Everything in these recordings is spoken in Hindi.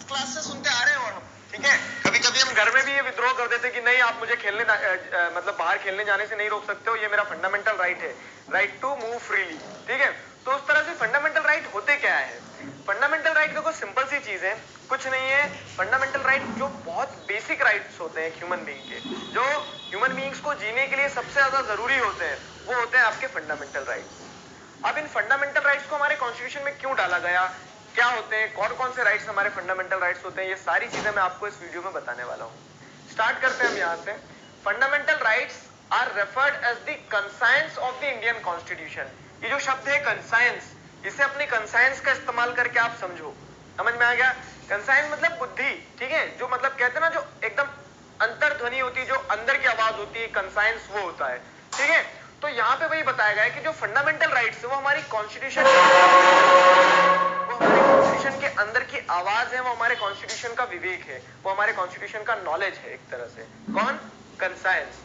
क्लास से सुनते आ रहे हैं और हम, ठीक है, कभी कभी हम घर में भी ये विद्रोह कर देते कि नहीं आप मुझे खेलने मतलब बाहर खेलने जाने से नहीं रोक सकते हो, ये मेरा फंडामेंटल राइट है, राइट टू मूव फ्रीली, ठीक है। तो उस तरह से फंडामेंटल राइट होते क्या है? फंडामेंटल राइट देखो सिंपल सी चीज है, कुछ नहीं है। फंडामेंटल राइट जो बहुत बेसिक राइट्स होते हैं ह्यूमन बीइंग के, जो ह्यूमन बीइंग्स को जीने के लिए सबसे ज्यादा जरूरी होते हैं, वो होते हैं आपके फंडामेंटल राइट्स। अब इन फंडामेंटल राइट्स को हमारे कॉन्स्टिट्यूशन में क्यों डाला गया, क्या होते हैं, कौन कौन से राइट्स हमारे फंडामेंटल राइट्स होते हैं, ये सारी चीजें मैं आपको इस वीडियो में बताने वाला हूं। स्टार्ट करते हैं हम यहां से। Fundamental rights are referred as the conscience of the Indian constitution. ये जो शब्द है कंसाइंस, इसे अपनी कंसाइंस का इस्तेमाल करके आप समझो, समझ में आ गया? कंसाइंस मतलब बुद्धि, ठीक है, जो मतलब कहते हैं ना जो एकदम अंतर्ध्वनि होती है, जो अंदर की आवाज होती है, कंसाइंस वो होता है, ठीक है। तो यहाँ पे वही बताया गया है कि जो फंडामेंटल राइट्स है वो हमारी कॉन्स्टिट्यूशन के अंदर की आवाज है, वो हमारे कॉन्स्टिट्यूशन का विवेक है, वो हमारे कॉन्स्टिट्यूशन का नॉलेज है एक तरह से। कौन? कंसाइंस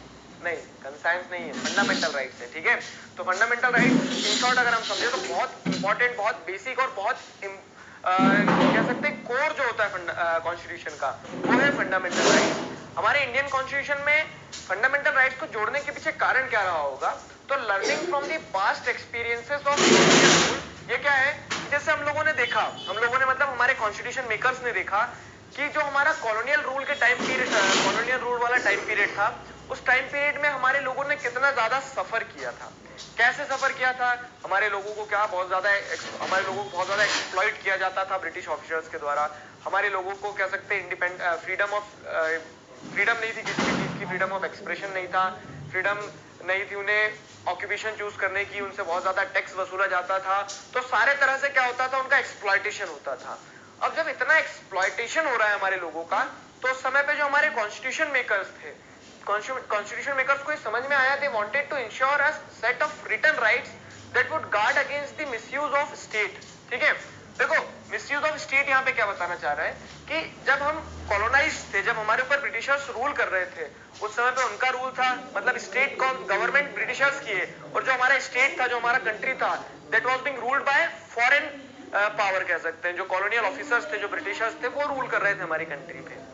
नहीं, कंसाइंस नहीं है, फंडामेंटल राइट्स है, ठीक है। तो फंडामेंटल राइट्स इन शॉर्ट अगर हम समझे तो बहुत इंपॉर्टेंट, बहुत बेसिक और बहुत कह सकते हैं कोर जो होता है कॉन्स्टिट्यूशन का, वो है फंडामेंटल राइट्स। हमारे इंडियन कॉन्स्टिट्यूशन में फंडामेंटल राइट्स को जोड़ने के पीछे कारण क्या रहा होगा? तो learning from the past experiences of colonial rule. ये क्या है? जैसे हम लोगों ने देखा, हम लोगों ने मतलब हमारे कॉन्स्टिट्यूशन मेकर्स ने देखा कि जो हमारा कॉलोनियल रूल के टाइम पीरियड, कॉलोनियल रूल वाला टाइम पीरियड था, उस टाइम पीरियड में हमारे लोगों ने कितना ज्यादा सफर किया था। कैसे सफर किया था? हमारे लोगों को क्या बहुत ज्यादा हमारे लोगों को बहुत ज्यादा एक्सप्लॉइट किया जाता था ब्रिटिश ऑफिसर्स के द्वारा। हमारे लोगों को कह सकते हैं इंडिपेंडेंट फ्रीडम नहीं थी, किसी भी चीज की फ्रीडम ऑफ एक्सप्रेशन नहीं था, फ्रीडम नहीं थी उन्हें ऑक्यूपेशन चूज करने की, उनसे बहुत ज्यादा टैक्स वसूला जाता था। तो सारे तरह से क्या होता था, उनका एक्सप्लॉइटेशन होता था। अब जब इतना एक्सप्लॉइटेशन हो रहा है हमारे लोगों का, तो उस समय पे जो हमारे कॉन्स्टिट्यूशन मेकर्स थे, कॉन्स्टिट्यूशन मेकर्स को समझ में आया, they wanted to ensure a set of written rights that would guard against the misuse of state, ठीक है। देखो मिसयूज ऑफ स्टेट यहाँ पे क्या बताना चाह रहा है कि जब हम कॉलोनाइज थे, जब हमारे ऊपर ब्रिटिशर्स रूल कर रहे थे, उस समय पे उनका रूल था, मतलब स्टेट गवर्नमेंट ब्रिटिशर्स की है, और जो हमारा स्टेट था, जो हमारा कंट्री था, that was being ruled by foreign power कह सकते हैं। जो कॉलोनियल ऑफिसर्स थे, जो ब्रिटिशर्स थे, वो रूल कर रहे थे हमारी कंट्री पे।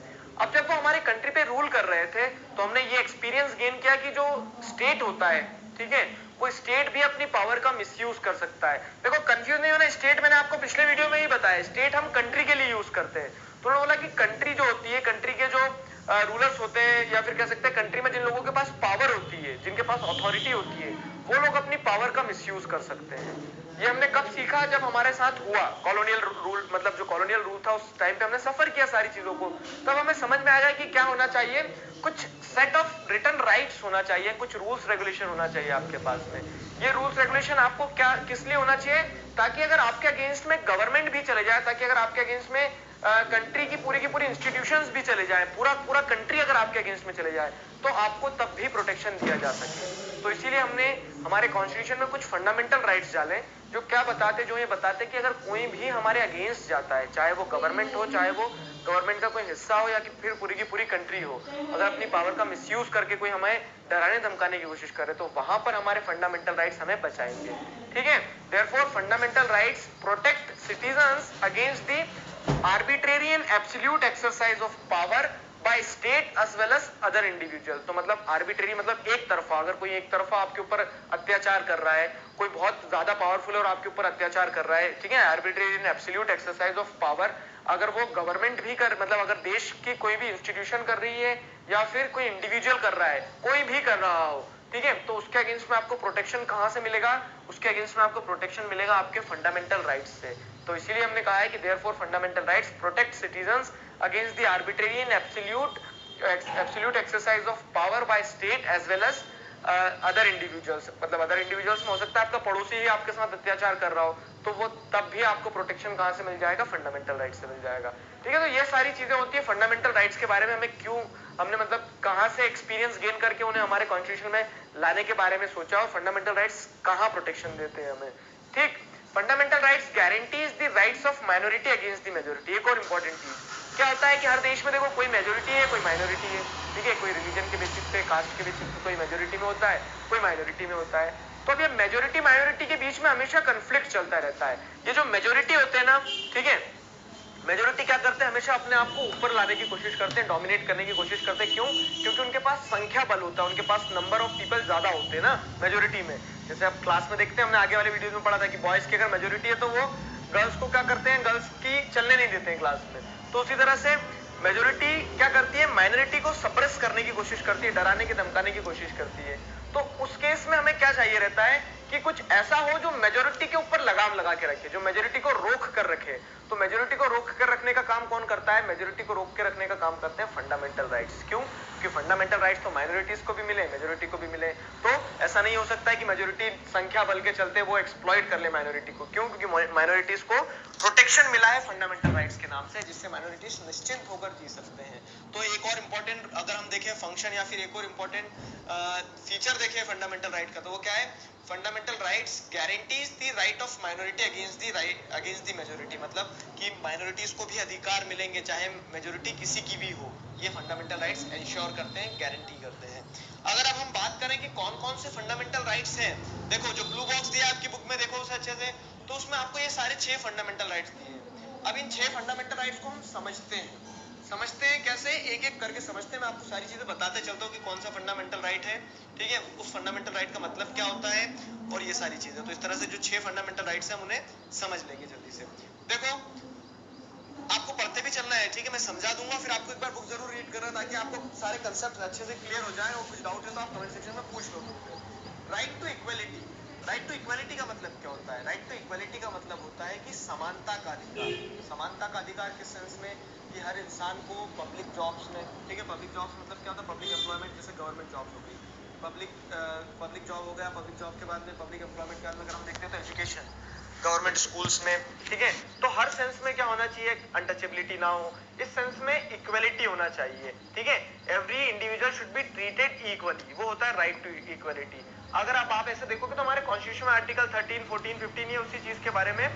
अब जब वो हमारे कंट्री पे रूल कर रहे थे, तो हमने ये एक्सपीरियंस गेन किया कि जो स्टेट होता है, ठीक है, कोई स्टेट भी अपनी पावर का मिसयूज कर सकता है। देखो कंफ्यूज नहीं होना, स्टेट मैंने आपको पिछले वीडियो में ही बताया, स्टेट हम कंट्री के लिए यूज करते हैं। तो उन्होंने बोला कि कंट्री जो होती है, कंट्री के जो रूलर्स होते हैं, या फिर कह सकते हैं कंट्री में जिन लोगों के पास पावर होती है, जिनके पास अथॉरिटी होती है, वो लोग अपनी पावर का मिसयूज कर सकते हैं। ये हमने कब सीखा? जब हमारे साथ हुआ कॉलोनियल रूल, मतलब जो कॉलोनियल रूल था, उस टाइम पे हमने सफर किया सारी चीजों को, तब हमें समझ में आ गया कि क्या होना चाहिए, कुछ सेट ऑफ रिटन राइट्स होना चाहिए, कुछ रूल्स रेगुलेशन होना चाहिए आपके पास में। ये रूल्स रेगुलेशन आपको क्या किस लिए होना चाहिए? ताकि अगर आपके अगेंस्ट में गवर्नमेंट भी चले जाए, ताकि अगर आपके अगेंस्ट में कंट्री की पूरी इंस्टीट्यूशंस भी चले जाए, पूरा कंट्री अगर आपके अगेंस्ट में चले जाए, तो आपको तब भी प्रोटेक्शन दिया जा सके। तो इसीलिए हमने हमारे कॉन्स्टिट्यूशन में कुछ फंडामेंटल राइट्स डाले, जो क्या बताते, जो ये बताते कि अगर कोई भी हमारे अगेंस्ट जाता है, चाहे वो गवर्नमेंट हो, चाहे वो गवर्नमेंट का कोई हिस्सा हो, या कि फिर पूरी की पूरी कंट्री हो, अगर अपनी पावर का मिसयूज करके कोई हमें डराने धमकाने की कोशिश करे, तो वहां पर हमारे फंडामेंटल राइट्स हमें बचाएंगे, ठीक है। Therefore fundamental rights protect citizens against the arbitrary and absolute exercise of power by state as well as other individual. तो मतलब आर्बिट्रेरी मतलब एक तरफा, अगर कोई एक तरफा आपके ऊपर अत्याचार कर रहा है, कोई बहुत ज्यादा पावरफुल है और आपके ऊपर अत्याचार कर रहा है, ठीक है, arbitrary and absolute exercise of power, अगर वो गवर्नमेंट भी कर, मतलब अगर देश की कोई भी इंस्टीट्यूशन कर रही है, या फिर कोई इंडिविजुअल कर रहा है, कोई भी कर रहा हो, ठीक है, तो उसके अगेंस्ट में आपको प्रोटेक्शन कहां से मिलेगा? उसके अगेंस्ट में आपको प्रोटेक्शन मिलेगा आपके फंडामेंटल राइट्स से। तो इसीलिए हमने कहा है कि therefore fundamental rights protect citizens against the arbitrary and absolute exercise of power by state as well as other individuals. मतलब अदर इंडिविजुअल्स में हो सकता है आपका पड़ोसी ही आपके साथ अत्याचार कर रहा हो, तो वो तब भी आपको प्रोटेक्शन कहां से मिल जाएगा? फंडामेंटल राइट्स से मिल जाएगा, ठीक है। तो ये सारी चीजें होती है फंडामेंटल राइट्स के बारे में, हमें क्यों, हमने मतलब कहां से एक्सपीरियंस गेन करके उन्हें हमारे कॉन्स्टिट्यूशन में लाने के बारे में सोचा, और फंडामेंटल राइट्स कहां प्रोटेक्शन देते हैं हमें, ठीक। Fundamental rights guarantees the rights of minority against the majority. एक और इंपॉर्टेंट चीज क्या होता है कि हर देश में देखो कोई मेजोरिटी है, कोई माइनॉरिटी है, ठीक है, कोई रिलीजन के बेसिस पे, कास्ट के बेसिस पे कोई मेजोरिटी में होता है, कोई माइनॉरिटी में होता है। तो अब ये मेजोरिटी माइनॉरिटी के बीच में हमेशा कंफ्लिक्ट चलता रहता है। ये जो मेजोरिटी होते हैं ना, ठीक है, मेजोरिटी क्या करते हैं, हमेशा अपने आप को ऊपर लाने की कोशिश करते हैं, डोमिनेट करने की कोशिश करते हैं। क्यों? क्योंकि उनके पास संख्या बल होता है, उनके पास नंबर ऑफ पीपल ज्यादा होते हैं ना मेजोरिटी में। जैसे आप क्लास में देखते हैं, हमने आगे वाले वीडियोस में पढ़ा था कि बॉयज की अगर मेजोरिटी है तो वो गर्ल्स को क्या करते हैं, गर्ल्स की चलने नहीं देते हैं क्लास में। तो उसी तरह से मेजोरिटी क्या करती है, माइनॉरिटी को सप्रेस करने की कोशिश करती है, डराने की धमकाने की कोशिश करती है। तो उस केस में हमें क्या चाहिए रहता है कि कुछ ऐसा हो जो मेजोरिटी के ऊपर लगाम लगा के रखे, जो मेजोरिटी को रोक कर रखे। तो मेजोरिटी को रोक कर रखने का काम कौन करता है? मेजोरिटी को रोक के रखने का काम करते हैं फंडामेंटल राइट्स। क्यों? क्योंकि फंडामेंटल राइट्स तो माइनॉरिटीज को भी मिले, मेजोरिटी को भी मिले। तो ऐसा नहीं हो सकता है कि मेजोरिटी संख्या बल के चलते वो एक्सप्लॉइट कर ले माइनॉरिटी को। क्यों? क्योंकि माइनॉरिटीज को प्रोटेक्शन मिला है फंडामेंटल राइट्स के नाम से, जिससे माइनॉरिटीज निश्चिंत होकर जी सकते हैं। तो एक और इंपॉर्टेंट अगर हम देखें फंक्शन या फिर एक और इंपॉर्टेंट फीचर देखें फंडामेंटल राइट का, तो वो क्या है? Fundamental rights guarantees the right of minority against the majority. मतलब कि माइनॉरिटीज को भी अधिकार मिलेंगे चाहे मेजोरिटी किसी की भी हो। ये फंडामेंटल राइट्स इंश्योर करते हैं, गारंटी करते हैं। अगर अब हम बात करें कि कौन कौन से फंडामेंटल राइट्स हैं, देखो जो ब्लू बॉक्स दिया आपकी बुक में, देखो उसे अच्छे से, तो उसमें आपको ये सारे 6 फंडामेंटल राइट्स दिए हैं। अब इन 6 फंडामेंटल राइट्स को हम समझते हैं कैसे, एक एक करके समझते हैं। मैं आपको सारी चीजें बताते चलता हूँ कि कौन सा फंडामेंटल राइट है, ठीक है, उस फंडामेंटल राइट का मतलब क्या होता है और ये सारी चीजें। तो इस तरह से जो 6 फंडामेंटल राइट्स हैं हम उन्हें समझ लेंगे जल्दी से। देखो आपको पढ़ते भी चलना है, ठीक है, मैं समझा दूंगा, फिर आपको एक बार बुक जरूर रीड करना ताकि आपको सारे कंसेप्ट अच्छे से क्लियर हो जाए। और कुछ डाउट है तो आप कमेंट सेक्शन में पूछ लो। Right to equality, right to equality का मतलब क्या होता है? राइट टू इक्वलिटी का मतलब होता है कि समानता का अधिकार। समानता का अधिकार किस सेंस में? कि हर इंसान को पब्लिक जॉब्स में, ठीक है, पब्लिक जॉब्स मतलब क्या होता है? पब्लिक एम्प्लॉयमेंट, जैसे गवर्नमेंट जॉब्स हो गई, पब्लिक जॉब हो गया, पब्लिक जॉब के बाद में पब्लिक एम्प्लॉयमेंट के बाद में अगर हम देखते हैं तो एजुकेशन, गवर्नमेंट स्कूल्स में, ठीक है, तो हर सेंस में क्या होना चाहिए? अनटचेबिलिटी ना हो, इस सेंस में इक्वलिटी होना चाहिए, ठीक है। Every individual should be treated equally, वो होता है राइट टू इक्वलिटी। अगर आप ऐसे देखोगे तो हमारे कॉन्स्टिट्यूशन में आर्टिकल 13, 14, 15 ये उसी चीज के बारे में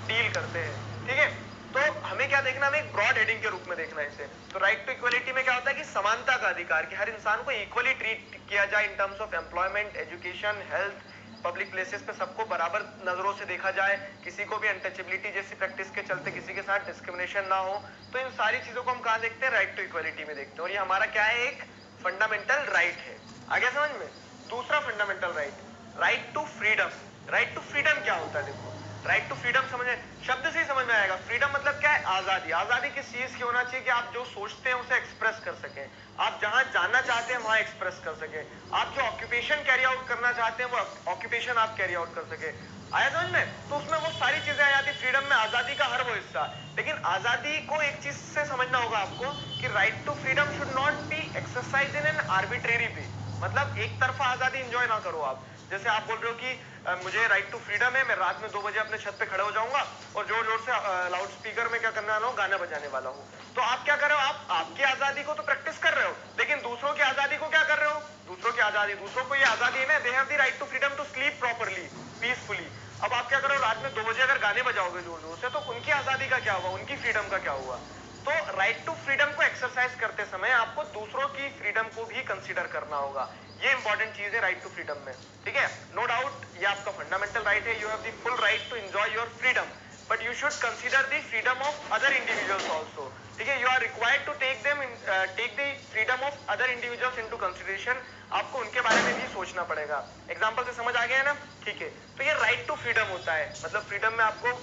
डील करते हैं, ठीक है। तो हमें क्या देखना, हमें एक ब्रॉड हेडिंग के रूप में देखना है इसे। तो राइट टू इक्वलिटी में क्या होता है कि समानता का अधिकार, कि हर इंसान को इक्वली ट्रीट किया जाए in terms of employment, education, health, public places पे सबको बराबर नजरों से देखा जाए, किसी को भी अनटचेबिलिटी जैसी प्रैक्टिस के चलते किसी के साथ डिस्क्रिमिनेशन ना हो। तो इन सारी चीजों को हम कहां देखते हैं? राइट टू इक्वलिटी में देखते हैं। और ये हमारा क्या है? एक फंडामेंटल राइट है। आ गया समझ में? दूसरा fundamental right, right to freedom. Right to freedom क्या होता है? देखो राइट टू फ्रीडम समझे, शब्द से ही समझ में आएगा। फ्रीडम मतलब क्या है? आजादी। आजादी किस चीज की होना चाहिए? कि आप जो सोचते हैं उसे एक्सप्रेस कर सकें, आप जहां जाना चाहते हैं वहां एक्सप्रेस कर सके, आप जो ऑक्यूपेशन कैरी आउट करना चाहते हैं वो ऑक्यूपेशन आप कैरी आउट कर सके। आया समझ में? तो उसमें वो सारी चीजें आ जाती, फ्रीडम में आजादी का हर वो हिस्सा। लेकिन आजादी को एक चीज से समझना होगा आपको कि right to freedom should not be exercise in an arbitrary way. मतलब एक तरफा आजादी एंजॉय ना करो आप। जैसे आप बोल रहे हो कि मुझे राइट टू फ्रीडम है, मैं रात में 2 बजे अपने छत पे खड़े हो जाऊंगा और जोर जोर से लाउड स्पीकर में क्या करने वाला हूँ? गाना बजाने वाला हूँ। तो आप क्या कर रहे हो? आप आपकी आजादी को तो प्रैक्टिस कर रहे हो, लेकिन दूसरों की आजादी को क्या कर रहे हो? दूसरों की आजादी, दूसरों को ये आजादी है ना, they have the right to freedom to sleep properly, peacefully. अब आप क्या करो? रात में 2 बजे अगर गाने बजाओगे जोर जोर से, तो उनकी आजादी का क्या हुआ? उनकी फ्रीडम का क्या हुआ? तो राइट टू फ्रीडम को एक्सरसाइज करते समय आपको दूसरों की फ्रीडम को भी कंसीडर करना होगा। ये इंपॉर्टेंट चीज है राइट टू फ्रीडम में, ठीक है। नो डाउट ये आपका फंडामेंटल राइट है, you have the full right to enjoy your freedom, but you should consider the freedom of other individuals also, ठीक है। You are required to take the freedom of other individuals into consideration. आपको उनके बारे में भी सोचना पड़ेगा। एग्जांपल से समझ आ गया है ना? ठीक है, तो ये राइट टू फ्रीडम होता है। मतलब फ्रीडम में आपको,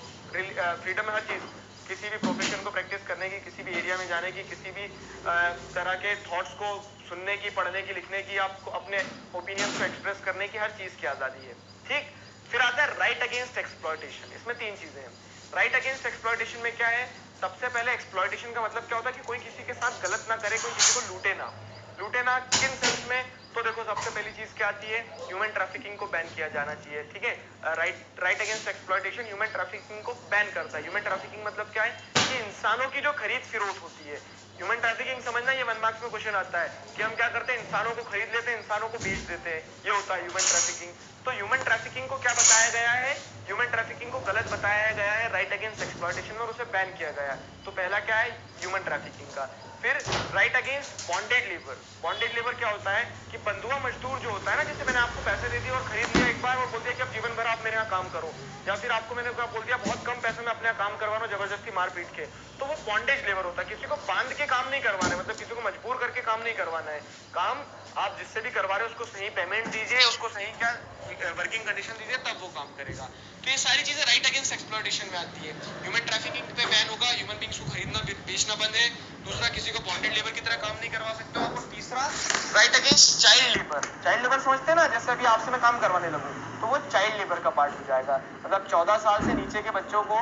फ्रीडम में हर चीज, किसी भी प्रोफेशन को प्रैक्टिस करने की, किसी भी एरिया में जाने की, किसी भी तरह के थॉट्स को सुनने की, पढ़ने की, लिखने की, आपको अपने ओपिनियन को एक्सप्रेस करने की हर चीज की आजादी है, ठीक। फिर आता है राइट अगेंस्ट एक्सप्लॉयटेशन। इसमें 3 चीजें हैं। राइट अगेंस्ट एक्सप्लॉयटेशन में क्या है? सबसे पहले एक्सप्लॉयटेशन का मतलब क्या होता है? कि कोई किसी के साथ गलत ना करे, कोई किसी को लूटे ना। लूटे ना किन सेंस में? तो देखो सबसे पहली चीज क्या आती है? ह्यूमन ट्रैफिकिंग को बैन किया जाना चाहिए, ठीक है। Right against exploitation human trafficking को बैन करता है। ह्यूमन ट्रैफिकिंग मतलब क्या है? कि इंसानों की जो खरीद फिरोख्त होती है। ह्यूमन ट्रैफिकिंग समझना, ये 1 मार्क्स में क्वेश्चन आता है कि हम क्या करते हैं? इंसानों को खरीद लेते हैं, इंसानों को बेच देते हैं, ये होता है ह्यूमन ट्रैफिकिंग। तो ह्यूमन ट्रैफिकिंग को क्या बताया गया है? ह्यूमन ट्रैफिकिंग को गलत बताया गया है राइट अगेंस्ट एक्सप्लॉयटेशन में, और उसे बैन किया गया है। तो पहला क्या है? ह्यूमन ट्रैफिकिंग का। फिर right against bonded labour. Bonded labour क्या होता है कि बंधुआ मजदूर जो होता है ना, जैसे मैंने आपको पैसे दे दिए और खरीद लिया एक बार और बोल दिया कि अब जीवन भर आप मेरे यहाँ काम करो, या फिर आपको मैंने बोल दिया बहुत कम पैसे में अपने यहाँ काम करवा रहा हूँ जबरदस्ती मार पीट के, तो वो बॉन्डेज लेबर होता है। किसी को बांध के काम नहीं करवाना है, मतलब किसी को मजबूर करके काम नहीं करवाना है। काम आप जिससे भी करवा रहे हो उसको सही पेमेंट दीजिए, उसको सही क्या वर्किंग कंडीशन दीजिए, तब वो काम करेगा। तो ये सारी चीजें राइट अगेंस्ट एक्सप्लॉयटेशन में आती है। ह्यूमन ट्रैफिकिंग पे बैन होगा, ह्यूमन बींग्स को खरीदना बेचना बंद है। दूसरा, किसी को बॉन्डेड लेबर की तरह काम नहीं करवा सकते हो आप। और तीसरा, right against child labour. Child labour समझते हैं ना, जैसे अभी आपसे मैं काम करवाने लगूं तो वो चाइल्ड लेबर का पार्ट हो जाएगा। मतलब 14 साल से नीचे के बच्चों को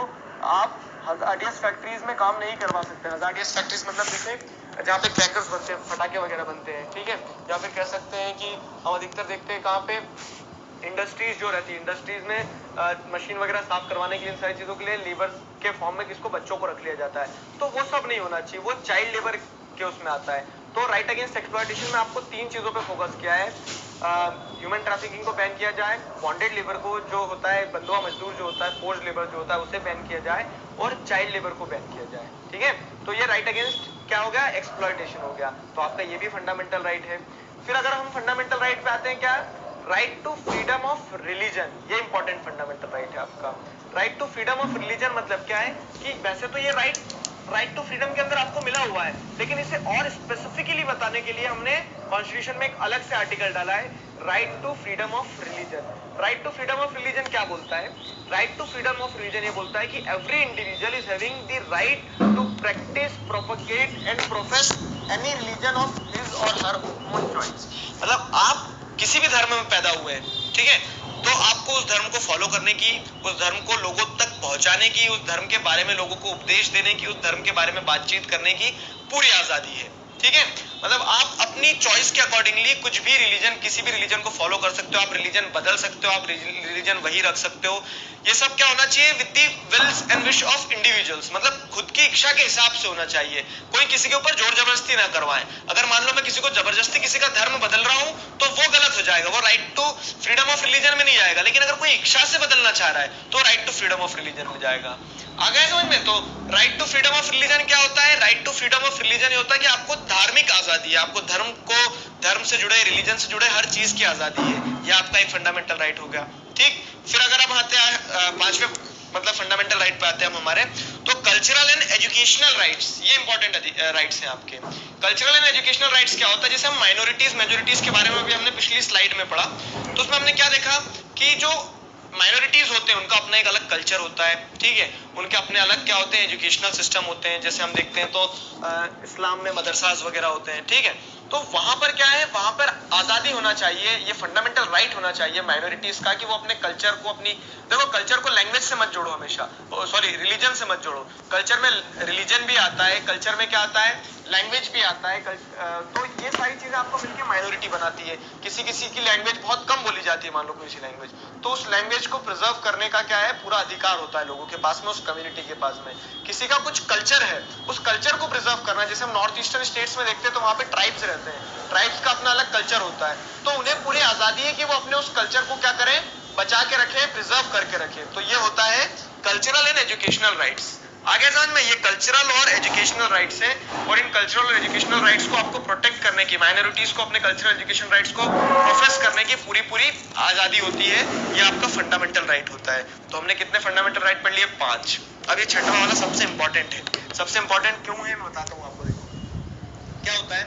आप हजार्डियस फैक्ट्रीज में काम नहीं करवा सकते। हजार्डियस फैक्ट्रीज मतलब जैसे जहाँ पे क्रैकर्स बनते हैं, पटाखे वगैरह बनते हैं, ठीक है। या फिर कह सकते हैं कि हम अधिकतर देखते हैं कहाँ पे इंडस्ट्रीज जो रहती है, इंडस्ट्रीज में मशीन वगैरह साफ करवाने के लिए, इन सारी चीजों के लिए लेबर के फॉर्म में किसको, बच्चों को रख लिया जाता है। तो वो सब नहीं होना चाहिए, वो चाइल्ड लेबर के उसमें आता है। तो राइट अगेंस्ट एक्सप्लॉयटेशन में आपको 3 चीजों पे फोकस किया है। ह्यूमन ट्रैफिकिंग को बैन किया जाए, बॉन्डेड लेबर को जो होता है, बंधुआ मजदूर जो होता है, फोर्स्ड लेबर जो होता है उसे बैन किया जाए, और चाइल्ड लेबर को बैन किया जाए, ठीक है। तो ये राइट अगेंस्ट क्या हो गया, एक्सप्लॉयटेशन हो गया। तो आपका ये भी फंडामेंटल राइट है। फिर अगर हम फंडामेंटल राइट पे आते हैं, क्या, right to freedom of religion. ये इंपॉर्टेंट फंडामेंटल राइट है आपका। Right to freedom of religion मतलब क्या है कि वैसे तो ये राइट टू फ्रीडम के अंदर आपको मिला हुआ है, लेकिन इसे और स्पेसिफिकली बताने के लिए हमने कॉन्स्टिट्यूशन में एक अलग से आर्टिकल डाला है, right to freedom of religion. Right to freedom of religion क्या बोलता है, right to freedom of religion ये बोलता है कि every individual is having the right to practice, propagate and profess any religion of his और हर ओन चॉइस। मतलब आप किसी भी धर्म में पैदा हुए हैं, ठीक है, तो आपको उस धर्म को फॉलो करने की, उस धर्म को लोगों तक पहुंचाने की, उस धर्म के बारे में लोगों को उपदेश देने की, उस धर्म के बारे में बातचीत करने की पूरी आजादी है, ठीक है। मतलब आप अपनी चॉइस के अकॉर्डिंगली कुछ भी रिलीजन, किसी भी रिलीजन को फॉलो कर सकते हो, आप रिलीजन बदल सकते हो, आप रिलीजन वही रख सकते हो। ये सब क्या होना चाहिए, with the wills and wish of individuals, मतलब खुद की इच्छा के हिसाब से होना चाहिए। कोई किसी के ऊपर जोर जबरदस्ती ना करवाए। अगर मान लो मैं किसी को जबरदस्ती किसी का धर्म बदल रहा हूं तो वो गलत हो जाएगा, वो right to freedom of religion में नहीं आएगा। लेकिन अगर कोई इच्छा से बदलना चाह रहा है तो right to freedom of religion में जाएगा। आ गया समझ में? तो right to freedom of religion क्या होता है, right to freedom of religion ये होता है कि आपको धार्मिक आजादी है, आपको धर्म से जुड़े, रिलीजन से जुड़े हर चीज की आजादी है। ये आपका एक फंडामेंटल राइट हो गया, ठीक। फिर अगर हम आते हैं पांचवें मतलब फंडामेंटल राइट पे आते हैं हम हमारे, तो कल्चरल एंड एजुकेशनल राइट्स, ये इंपॉर्टेंट राइट्स हैं आपके। कल्चरल एंड एजुकेशनल राइट्स क्या होता है, जैसे हम माइनॉरिटीज मेजोरिटीज के बारे में भी हमने पिछली स्लाइड में पढ़ा, तो उसमें हमने क्या देखा कि जो माइनॉरिटीज होते हैं उनका अपना एक अलग कल्चर होता है, ठीक है, उनके अपने अलग क्या होते हैं, एजुकेशनल सिस्टम होते हैं। जैसे हम देखते हैं तो इस्लाम में मदरसाज वगैरह होते हैं, ठीक है। तो वहां पर क्या है, वहां पर आजादी होना चाहिए, ये फंडामेंटल राइट होना चाहिए माइनॉरिटीज का कि वो अपने कल्चर को, अपनी, देखो कल्चर को लैंग्वेज से मत जोड़ो हमेशा, सॉरी रिलीजन से मत जोड़ो। कल्चर में रिलीजन भी आता है, कल्चर में क्या आता है, लैंग्वेज भी आता है। तो ये सारी चीजें आपको मिलकर माइनॉरिटी बनाती है। किसी किसी की लैंग्वेज बहुत कम बोली जाती है, मान लो किसी लैंग्वेज, तो उस लैंग्वेज को प्रिजर्व करने का क्या है, पूरा अधिकार होता है लोगों के पास में, उस कम्युनिटी के पास में। किसी का कुछ कल्चर है, उस कल्चर को प्रिजर्व करना, जैसे हम नॉर्थ ईस्टर्न स्टेट्स में देखते हैं तो वहां पे ट्राइब्स रहते हैं, ट्राइब्स का अपना अलग कल्चर होता है, तो उन्हें पूरी आजादी है कि वो अपने उस कल्चर को क्या करें, बचा के रखें, प्रिजर्व करके रखें। तो ये होता है कल्चरल एंड एजुकेशनल राइट्स। आगे समझ में, ये कल्चरल और एजुकेशनल राइट्स हैं, और इन कल्चरल और एजुकेशनल राइट्स को आपको प्रोटेक्ट करने की, माइनॉरिटीज को अपने कल्चरल एजुकेशन राइट्स को प्रोफेस करने की पूरी आजादी होती है। ये आपका फंडामेंटल राइट होता है। तो हमने कितने फंडामेंटल राइट पढ़ लिए, 5। अब ये छठवां वाला सबसे इंपॉर्टेंट है। सबसे इंपॉर्टेंट क्यों है मैं बताता हूँ आपको। देखो क्या होता है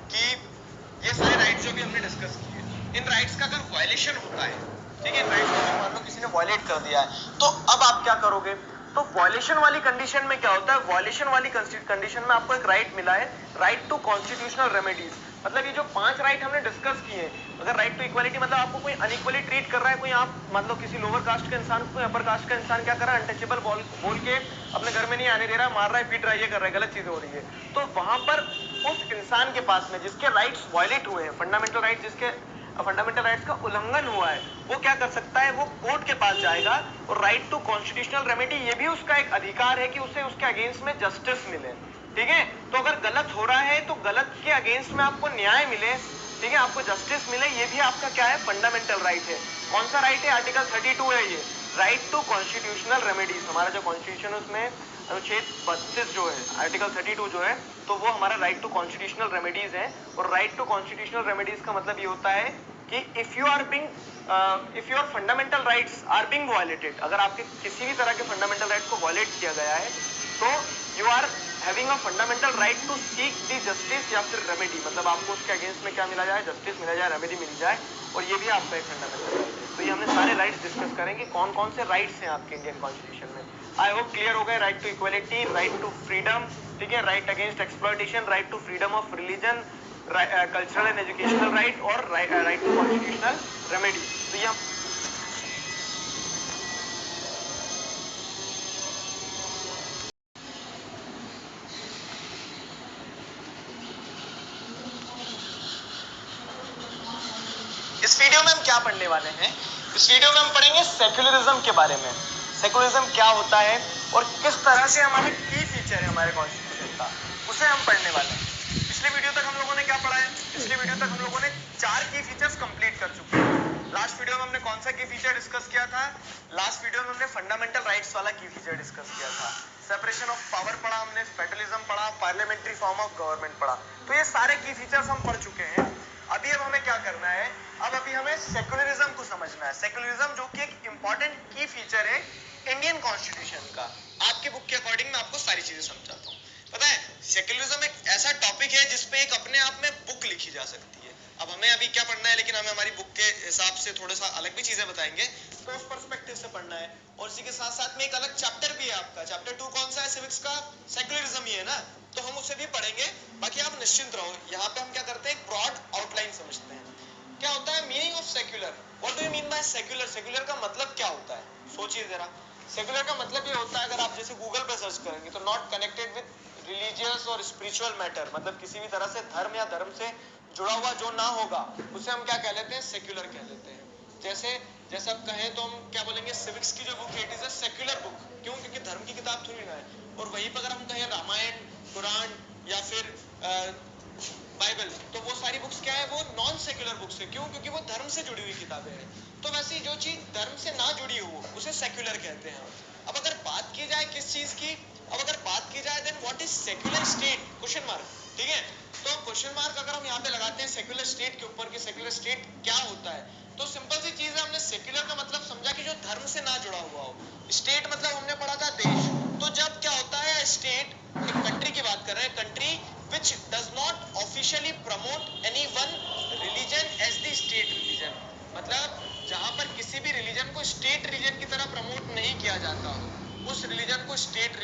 कि ये सारे राइट्स जो भी हमने डिस्कस किए, इन राइट्स का अगर वायलेशन होता है, ठीक है, राइट्स को मान लो किसी ने वायलेट कर दिया है, तो अब आप क्या करोगे। तो वायलेशन वाली कंडीशन में क्या होता है, वायलेशन वाली कंडीशन में आपको एक राइट मिला है, राइट टू कॉन्स्टिट्यूशनल रेमेडीज। मतलब ये जो 5 राइट हमने डिस्कस किए, अगर राइट टू इक्वालिटी मतलब आपको कोई अनइक्वली ट्रीट कर रहा है, कोई आप मान लो किसी लोअर कास्ट का इंसान को अपर कास्ट का इंसान क्या कर रहा है, अनटचेबल बोल के अपने घर में नहीं आने दे रहा है, मार रहा है, पीट रहा है, ये कर रहा है, गलत चीजें हो रही है, तो वहां पर उस इंसान के पास में जिसके राइट्स वायलेट हुए हैं, फंडामेंटल राइट जिसके फंडामेंटल राइट्स का उल्लंघन हुआ है, वो क्या कर सकता है, वो कोर्ट के पास जाएगा, और राइट टू कॉन्स्टिट्यूशनल रेमेडी ये भी उसका एक अधिकार है कि उसे उसके अगेंस्ट में जस्टिस मिले, ठीक है। तो अगर गलत हो रहा है तो गलत के अगेंस्ट में आपको न्याय मिले, ठीक है, आपको जस्टिस मिले, ये भी आपका क्या है, फंडामेंटल राइट है। कौन सा राइट है, आर्टिकल 32 है ये। राइट टू कॉन्स्टिट्यूशनल रेमेडीज, हमारा जो कॉन्स्टिट्यूशन उसमें अनुच्छेद 32 जो है, आर्टिकल 32 जो है, तो वो हमारा राइट टू कॉन्स्टिट्यूशनल रेमेडीज है। और राइट टू कॉन्स्टिट्यूशनल रेमेडीज का मतलब ये होता है कि if your fundamental rights are being violated, अगर आपके किसी भी तरह के फंडामेंटल राइट्स को वायलेट किया गया है तो you are having a fundamental right to seek the justice या फिर रेमेडी, मतलब आपको उसके अगेंस्ट में क्या मिला जाए, जस्टिस मिला जाए, रेमेडी मिल जाए, और ये भी आपका एक फंडामेंटल राइट है। तो ये हमने सारे राइट्स डिस्कस करेंगे, कौन कौन से राइट्स हैं आपके इंडियन कॉन्स्टिट्यूशन में। आई होप क्लियर हो गए। Right to equality, right to freedom, ठीक है, right against exploitation, right to freedom of religion, cultural and educational right, और राइट टू कॉन्स्टिट्यूशनल रेमेडी। तो ये इस वीडियो में हम क्या पढ़ने वाले हैं, इस वीडियो में हम पढ़ेंगे सेक्युलरिज्म के बारे में। सेक्युलरिज्म क्या होता है और किस तरह से हमारे की फीचर है हमारे कॉन्स्टिट्यूशन का, उसे हम पढ़ने वाले हैं। पिछले वीडियो तक हम लोगों ने क्या पढ़ा है, पिछले वीडियो तक हम लोगों ने 4 की फीचर्स कंप्लीट कर चुके हैं। लास्ट वीडियो में हमने कौन सा की फीचर डिस्कस किया था, लास्ट वीडियो में हमने फंडामेंटल राइट्स वाला की फीचर डिस्कस किया था। सेपरेशन ऑफ पावर पढ़ा हमने, फेडरलिज्म पढ़ा, पार्लियामेंट्री फॉर्म ऑफ गवर्नमेंट पढ़ा। तो ये सारे की फीचर्स हम पढ़ चुके हैं। अभी अब हमें क्या करना है, अब अभी हमें सेक्युलरिज्म को समझना है। सेक्युलरिज्म जो कि एक इंपॉर्टेंट की फीचर है इंडियन कॉन्स्टिट्यूशन का। आपके बुक के अकॉर्डिंग मैं आपको सारी चीजें समझाता हूँ। पता है, सेक्युलरिज्म एक ऐसा टॉपिक है जिसपे एक अपने आप में बुक लिखी जा सकती है। अब हमें अभी क्या पढ़ना है, लेकिन हमें हमारी बुक के हिसाब से थोड़ा सा अलग भी चीजें बताएंगे, तो उस पर्सपेक्टिव से पढ़ना है। और इसी के साथ साथ में एक अलग चैप्टर भी है आपका, चैप्टर 2 कौन सा है, सिविक्स का, सेक्युलरिज्म ही है ना, तो हम उसे भी पढ़ेंगे। बाकी आप निश्चिंत रहो, यहाँ पे हम क्या करते हैं, एक ब्रॉड आउटलाइन समझते हैं। क्या होता है meaning of secular, what do you mean by secular, secular का मतलब क्या होता है, सोचिए जरा। सेक्युलर का मतलब ये होता है, अगर आप जैसे गूगल पे सर्च करेंगे तो नॉट कनेक्टेड विद रिलीजियस और स्पिरिचुअल मैटर, मतलब किसी भी तरह से धर्म या धर्म से जुड़ा हुआ जो ना होगा, उसे हम क्या कह लेते हैं, सेक्युलर कह लेते हैं। जैसे जैसे आप कहें तो हम क्या बोलेंगे, सिविक्स की जो बुक है it is a secular book, क्यों, क्योंकि धर्म की किताब थोड़ी ना है। और वहीं पर अगर हम कहें रामायण, कुरान या फिर बाइबल, तो वो सारी बुक्स क्या है, वो नॉन सेक्युलर बुक्स है। क्यों, क्योंकि वो धर्म से जुड़ी हुई किताबें हैं। तो वैसे ही जो चीज धर्म से ना जुड़ी हो उसे सेक्युलर कहते हैं। अब अगर बात की जाए किस चीज की, अब अगर बात की जाए then what is secular state, question mark, ठीक है। तो क्वेश्चन मार्क अगर हम यहाँ पे लगाते हैं सेक्युलर स्टेट के ऊपर कि सेक्युलर स्टेट क्या होता है, तो सिंपल सी चीज है, हमने सेक्युलर का मतलब समझा कि जो धर्म से ना जुड़ा हुआ हो। स्टेट मतलब हमने पढ़ा था देश, तो जब क्या होता है स्टेट, एक कंट्री की बात कर रहे हैं, country which does not officially promote any one religion as the state religion, मतलब जहां पर किसी भी रिलीजन को स्टेट रिलीजन की तरह प्रमोट नहीं किया जाता हो, उस रिलीजन को स्टेट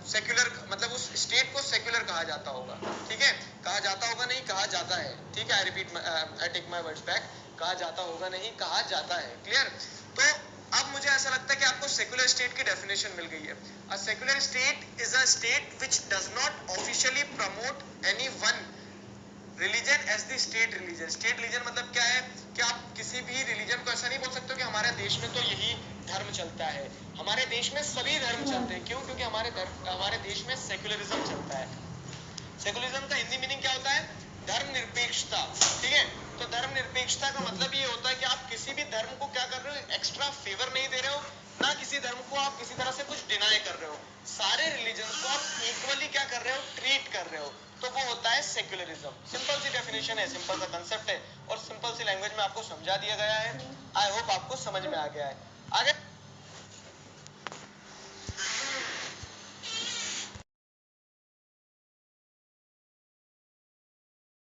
सेक्युलर, मतलब उस स्टेट को सेक्युलर कहा जाता होगा, ठीक है। कहा जाता होगा नहीं, कहा जाता है, ठीक है। I repeat, I take my words back, कहा जाता होगा नहीं, कहा जाता है, क्लियर। तो अब मुझे ऐसा लगता है कि आपको सेक्युलर स्टेट की डेफिनेशन मिल गई है। A secular state is a state which does not officially promote any one religion as the state religion. State religion मतलब क्या है कि आप किसी भी रिलीजन को ऐसा नहीं बोल सकते कि हमारे देश में तो यही धर्म चलता है। हमारे देश में सभी धर्म चलते हैं, क्यों, क्योंकि हमारे देश में सेक्युलरिज्म चलता है। सेक्युलरिज्म का हिंदी मीनिंग क्या होता है, धर्मनिरपेक्षता, ठीक है। तो धर्मनिरपेक्षता का मतलब ये होता है कि आप किसी भी धर्म को क्या कर रहे हो, एक्स्ट्रा फेवर नहीं दे रहे हो, ना किसी धर्म को आप किसी तरह से कुछ डिनाई कर रहे हो, सारे रिलीजन को आप इक्वली क्या कर रहे हो, ट्रीट कर रहे हो, तो वो होता है सेक्युलरिज्म। सिंपल सी डेफिनेशन है, सिंपल सा कंसेप्ट है, और सिंपल सी लैंग्वेज में आपको समझा दिया गया है। आई होप आपको समझ में आ गया है। आगे